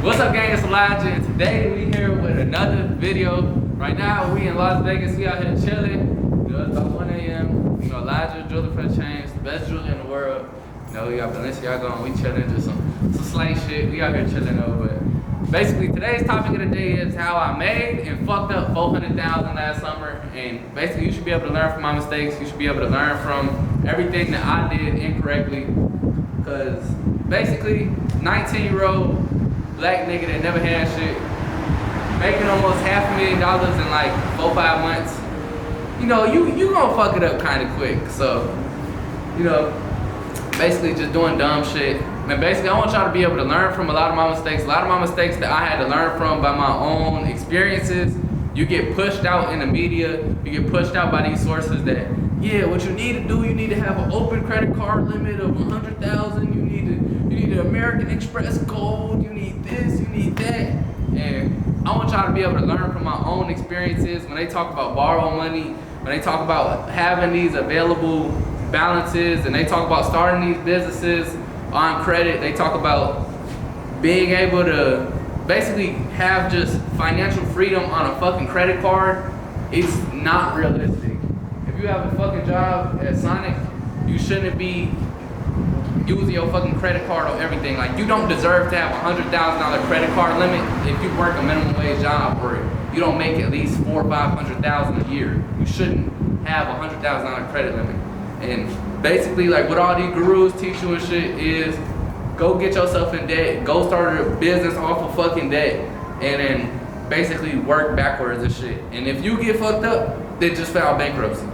What's up, gang? It's Elijah, and today we here with another video. Right now, we in Las Vegas. We out here chilling. It's about 1 a.m. You know, Elijah, jeweler for the chains, the best jeweler in the world. You know, we got Balenciaga on. We chilling, just some slight shit. We out here chilling though, but basically today's topic of the day is how I made and fucked up $400,000 last summer. And basically, you should be able to learn from my mistakes. You should be able to learn from everything that I did incorrectly. Cause basically, 19-year-old black nigga that never had shit, making almost $500,000 in like 4-5 months. You know, you gonna fuck it up kind of quick. So, you know, basically just doing dumb shit. And basically, I want y'all to be able to learn from a lot of my mistakes. A lot of my mistakes that I had to learn from by my own experiences. You get pushed out in the media. You get pushed out by these sources that, yeah, what you need to do, you need to have an open credit card limit of 100,000. You need an American Express code. You need this, you need that. And I want y'all to be able to learn from my own experiences. When they talk about borrowing money, when they talk about having these available balances, and they talk about starting these businesses on credit, they talk about being able to basically have just financial freedom on a fucking credit card. It's not realistic. If you have a fucking job at Sonic, you shouldn't be using your fucking credit card on everything. Like, you don't deserve to have a $100,000 credit card limit if you work a minimum wage job or you don't make at least $400,000 or $500,000 a year. You shouldn't have a $100,000 credit limit. And basically, like, what all these gurus teach you and shit is go get yourself in debt, go start a business off of fucking debt, and then basically work backwards and shit. And if you get fucked up, they just file bankruptcy.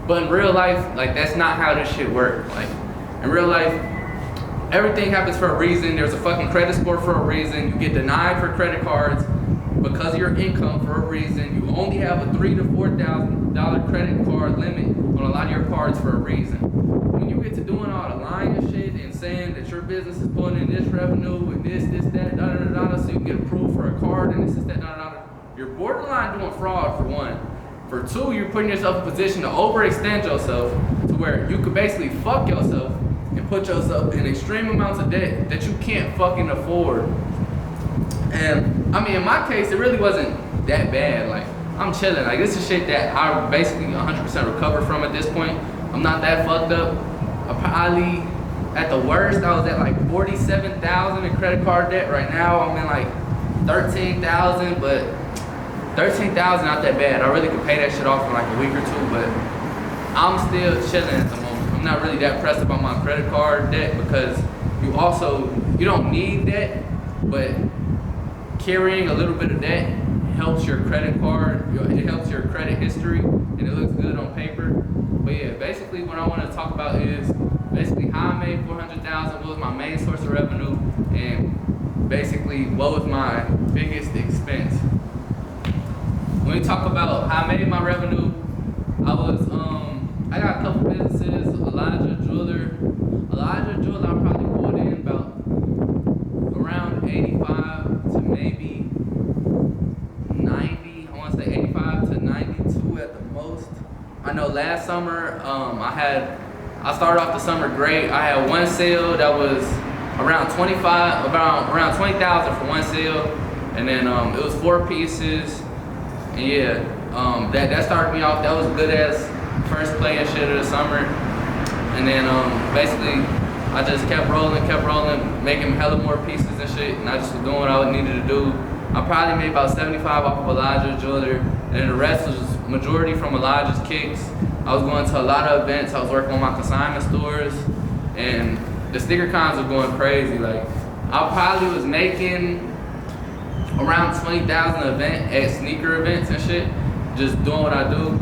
But in real life, like, that's not how this shit works. Like, in real life, everything happens for a reason. There's a fucking credit score for a reason. You get denied for credit cards because of your income for a reason. You only have a $3,000 to $4,000 credit card limit on a lot of your cards for a reason. When you get to doing all the lying shit and saying that your business is pulling in this revenue and this, that, so you can get approved for a card and this, that, you're borderline doing fraud, for one. For two, you're putting yourself in a position to overextend yourself to where you could basically fuck yourself and put yourself in extreme amounts of debt that you can't fucking afford. And I mean, in my case, it really wasn't that bad. Like, I'm chilling. Like, this is shit that I basically 100% recovered from at this point. I'm not that fucked up. I probably, at the worst, I was at like 47,000 in credit card debt. Right now, I'm in like 13,000, but 13,000 not that bad. I really could pay that shit off in like a week or two, but I'm still chilling at the moment. I'm not really that pressed about my credit card debt because you don't need debt, but carrying a little bit of debt helps your credit card, it helps your credit history, and it looks good on paper. But yeah, basically what I want to talk about is basically how I made $400,000, what was my main source of revenue, and basically what was my biggest expense. When we talk about how I made my revenue, I got a couple businesses. Elijah Jeweler, I probably pulled in about around 85 to maybe 90. I want to say 85 to 92 at the most. I know last summer, I started off the summer great. I had one sale that was around 20,000 for one sale, and then it was 4 pieces. And yeah, that started me off. That was good as first play and shit of the summer. And then basically I just kept rolling, making hella more pieces and shit, and I just was doing what I needed to do. I probably made about 75 off of Elijah Jeweler, and then the rest was majority from Elijah's Kicks. I was going to a lot of events. I was working on my consignment stores, and the sticker cons were going crazy. Like, I probably was making around 20,000 at sneaker events and shit, just doing what I do.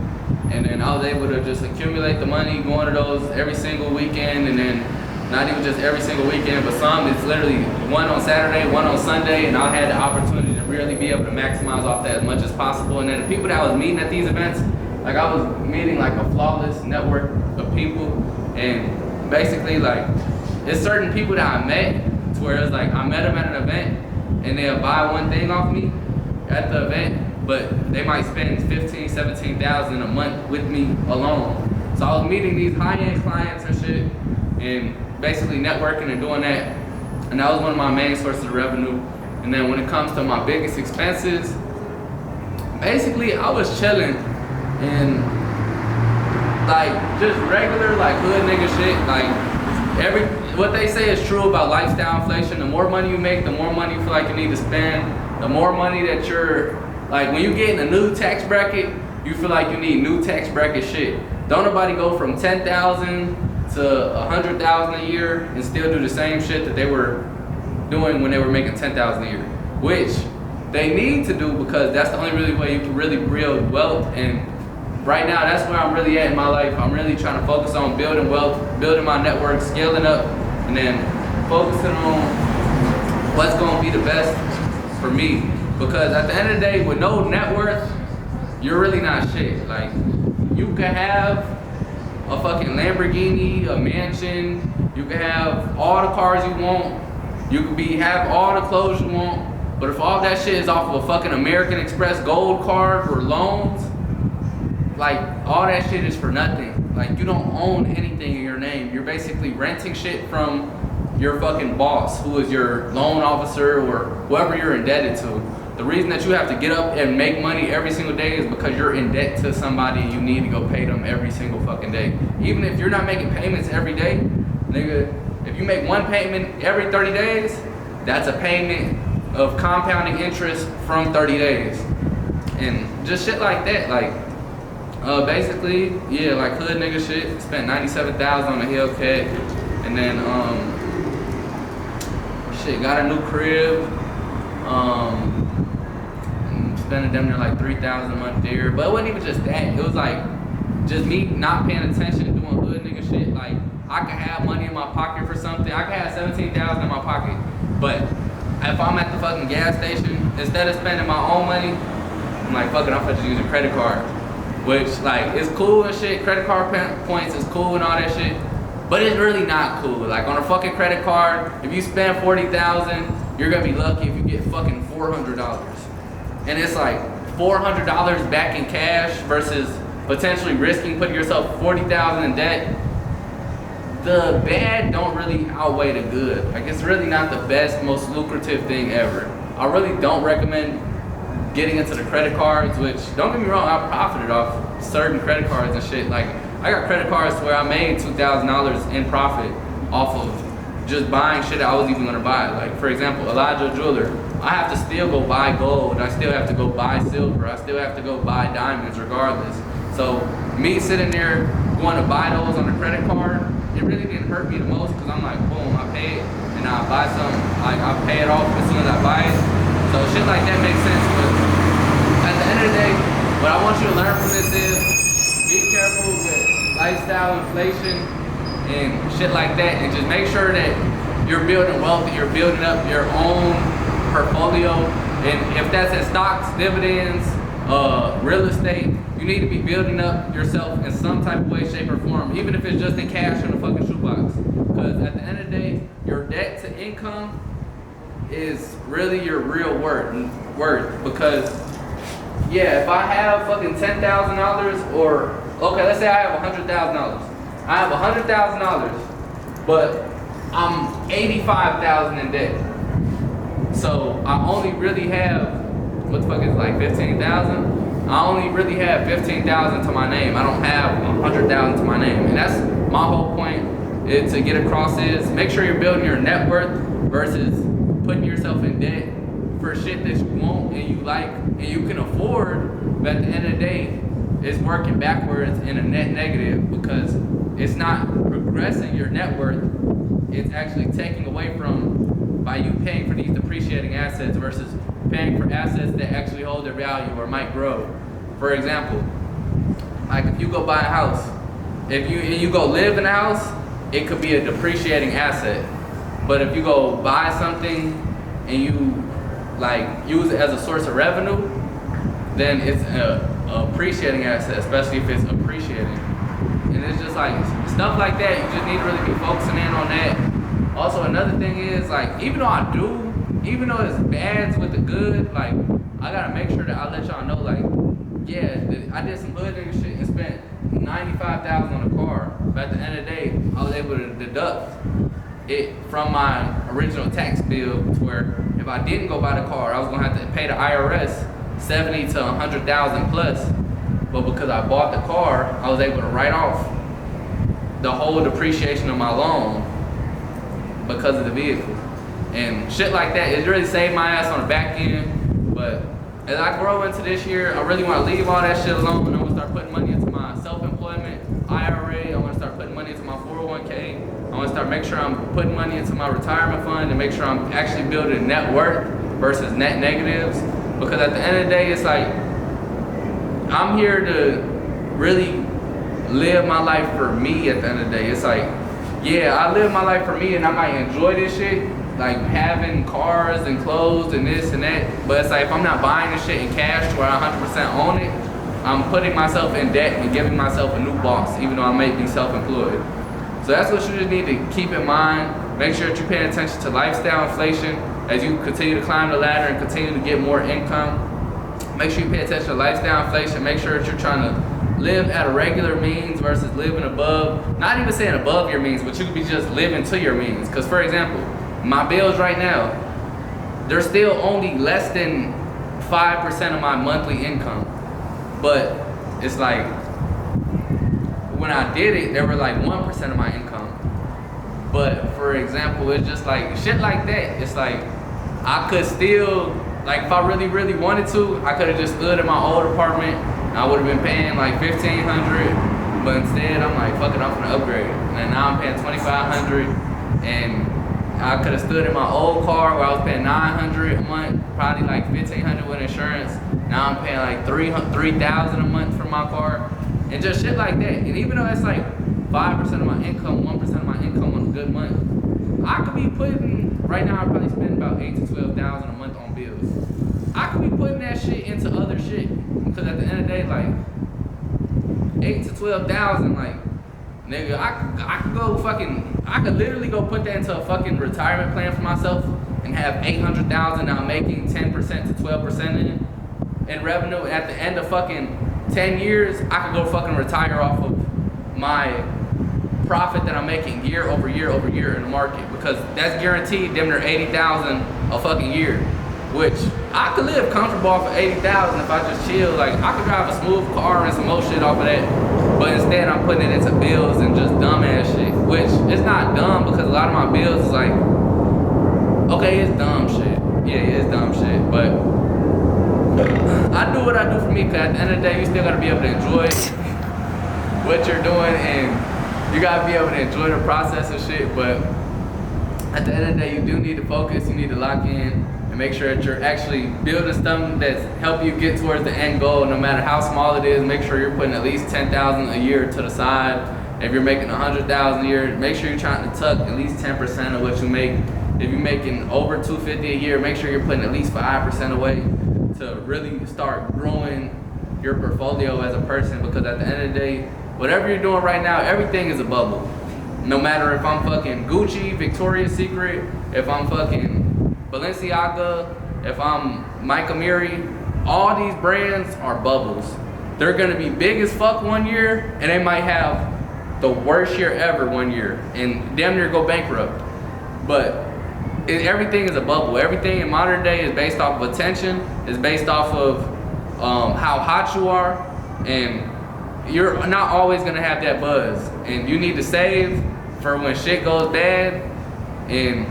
And then I was able to just accumulate the money, going to those every single weekend, and then not even just every single weekend, but some, it's literally one on Saturday, one on Sunday, and I had the opportunity to really be able to maximize off that as much as possible. And then the people that I was meeting at these events, like, I was meeting like a flawless network of people, and basically, like, it's certain people that I met to where it's like I met them at an event and they'll buy one thing off me at the event, but they might spend $15,000, $17,000 a month with me alone. So I was meeting these high-end clients and shit, and basically networking and doing that. And that was one of my main sources of revenue. And then when it comes to my biggest expenses, basically I was chilling and like just regular like hood nigga shit. Like what they say is true about lifestyle inflation. The more money you make, the more money you feel like you need to spend. The more money that you're like when you get in a new tax bracket, you feel like you need new tax bracket shit. Don't nobody go from 10,000 to 100,000 a year and still do the same shit that they were doing when they were making 10,000 a year, which they need to do because that's the only really way you can really build wealth. And right now, that's where I'm really at in my life. I'm really trying to focus on building wealth, building my network, scaling up, and then focusing on what's going to be the best for me. Because at the end of the day, with no net worth, you're really not shit. Like, you can have a fucking Lamborghini, a mansion, you can have all the cars you want, you can have all the clothes you want, but if all that shit is off of a fucking American Express gold card or loans, like, all that shit is for nothing. Like, you don't own anything in your name. You're basically renting shit from your fucking boss, who is your loan officer or whoever you're indebted to. The reason that you have to get up and make money every single day is because you're in debt to somebody and you need to go pay them every single fucking day. Even if you're not making payments every day, nigga, if you make one payment every 30 days, that's a payment of compounding interest from 30 days. And just shit like that, like, basically, yeah, like hood nigga shit, spent $97,000 on a Hellcat, and then, shit, got a new crib, spending damn near like $3,000 a month there, but it wasn't even just that. It was like just me not paying attention and doing hood nigga shit. Like I could have money in my pocket for something. I could have $17,000 in my pocket, but if I'm at the fucking gas station, instead of spending my own money, I'm like, fuck it, I'm just using credit card, which like is cool and shit. Credit card points is cool and all that shit, but it's really not cool. Like on a fucking credit card, if you spend $40,000, you're gonna be lucky if you get fucking $400. And it's like $400 back in cash versus potentially risking putting yourself $40,000 in debt. The bad don't really outweigh the good. Like it's really not the best, most lucrative thing ever. I really don't recommend getting into the credit cards, which don't get me wrong, I profited off certain credit cards and shit. Like I got credit cards where I made $2,000 in profit off of just buying shit I was even gonna buy. Like for example, Elijah Jeweler. I have to still go buy gold, I still have to go buy silver, I still have to go buy diamonds regardless. So me sitting there going to buy those on the credit card, it really didn't hurt me the most because I'm like, boom, I pay it and I buy some, like I pay it off as soon as I buy it. So shit like that makes sense, but at the end of the day, what I want you to learn from this is be careful with lifestyle inflation and shit like that, and just make sure that you're building wealth and you're building up your own portfolio. And if that's in stocks, dividends, real estate, you need to be building up yourself in some type of way, shape, or form, even if it's just in cash in a fucking shoebox. Because at the end of the day, your debt to income is really your real worth. Because yeah, if I have fucking $10,000 or okay, let's say I have $100,000. I have $100,000, but I'm $85,000 in debt. So I only really have, what the fuck is it, like 15,000? I only really have 15,000 to my name. I don't have 100,000 to my name. And that's my whole point is to get across is make sure you're building your net worth versus putting yourself in debt for shit that you want and you like and you can afford, but at the end of the day, it's working backwards in a net negative because it's not progressing your net worth. It's actually taking away from by you paying for these depreciating assets versus paying for assets that actually hold their value or might grow. For example, like if you go buy a house, if you go live in a house, it could be a depreciating asset. But if you go buy something and you like use it as a source of revenue, then it's a appreciating asset, especially if it's appreciating. And it's just like stuff like that, you just need to really be focusing in on that. Also, another thing is, like, even though it's bads with the good, like, I gotta make sure that I let y'all know, like, yeah, I did some hood nigga shit and spent $95,000 on a car, but at the end of the day, I was able to deduct it from my original tax bill to where if I didn't go buy the car, I was gonna have to pay the IRS 70 to 100,000 plus. But because I bought the car, I was able to write off the whole depreciation of my loan because of the vehicle. And shit like that, it really saved my ass on the back end. But as I grow into this year, I really want to leave all that shit alone, and I'm gonna start putting money into my self-employment IRA. I want to start putting money into my 401k. I want to start make sure I'm putting money into my retirement fund and make sure I'm actually building net worth versus net negatives. Because at the end of the day, it's like I'm here to really live my life for me. At the end of the day, it's like, yeah, I live my life for me, and I might enjoy this shit, like having cars and clothes and this and that. But it's like if I'm not buying this shit in cash to where I 100% own it, I'm putting myself in debt and giving myself a new boss, even though I may be self-employed. So that's what you just need to keep in mind. Make sure that you're paying attention to lifestyle inflation as you continue to climb the ladder and continue to get more income. Make sure you pay attention to lifestyle inflation. Make sure that you're trying to live at a regular means versus living above, not even saying above your means, but you could be just living to your means. Because for example, my bills right now, they're still only less than 5% of my monthly income. But it's like, when I did it, they were like 1% of my income. But for example, it's just like shit like that. It's like I could still, like if I really, really wanted to, I could have just stood in my old apartment. I would have been paying like $1,500, but instead I'm like, fuck it, I'm gonna upgrade. And now I'm paying $2,500, and I could have stood in my old car where I was paying $900 a month, probably like $1,500 with insurance. Now I'm paying like $3,000 a month for my car. And just shit like that. And even though it's like 5% of my income, 1% of my income on a good month, I could be putting, right now I probably spend about $8,000 to $12,000 a month on bills. I could be putting that shit into other shit. Because at the end of the day, like, $8,000 to $12,000, like, nigga, I could literally go put that into a fucking retirement plan for myself and have $800,000 now making 10% to 12% in revenue. At the end of fucking 10 years, I could go fucking retire off of my profit that I'm making year over year over year in the market, because that's guaranteed damn near $80,000 a fucking year, which I could live comfortable off of $80,000 if I just chill. Like I could drive a smooth car and some more shit off of that, but instead I'm putting it into bills and just dumbass shit, which is not dumb because a lot of my bills is like, okay, it's dumb shit. Yeah, it's dumb shit, but I do what I do for me, because at the end of the day, you still gotta be able to enjoy what you're doing, and you gotta be able to enjoy the process of shit. But at the end of the day, you do need to focus, you need to lock in and make sure that you're actually building something that's help you get towards the end goal, no matter how small it is. Make sure you're putting at least $10,000 a year to the side. If you're making $100,000 a year, make sure you're trying to tuck at least 10% of what you make. If you're making over $250 a year, make sure you're putting at least 5% away to really start growing your portfolio as a person. Because at the end of the day, whatever you're doing right now, everything is a bubble. No matter if I'm fucking Gucci, Victoria's Secret, if I'm fucking Balenciaga, if I'm Mike Amiri, all these brands are bubbles. They're gonna be big as fuck one year, and they might have the worst year ever one year and damn near go bankrupt. But everything is a bubble. Everything in modern day is based off of attention, is based off of how hot you are, and you're not always gonna have that buzz. And you need to save for when shit goes bad, and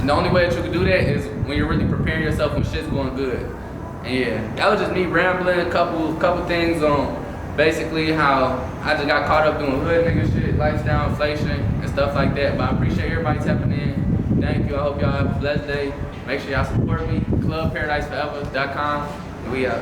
the only way that you can do that is when you're really preparing yourself when shit's going good. And yeah, that was just me rambling a couple things on basically how I just got caught up doing hood nigga shit, lifestyle inflation and stuff like that. But I appreciate everybody tapping in. Thank you. I hope y'all have a blessed day. Make sure y'all support me. ClubParadiseForever.com. We out.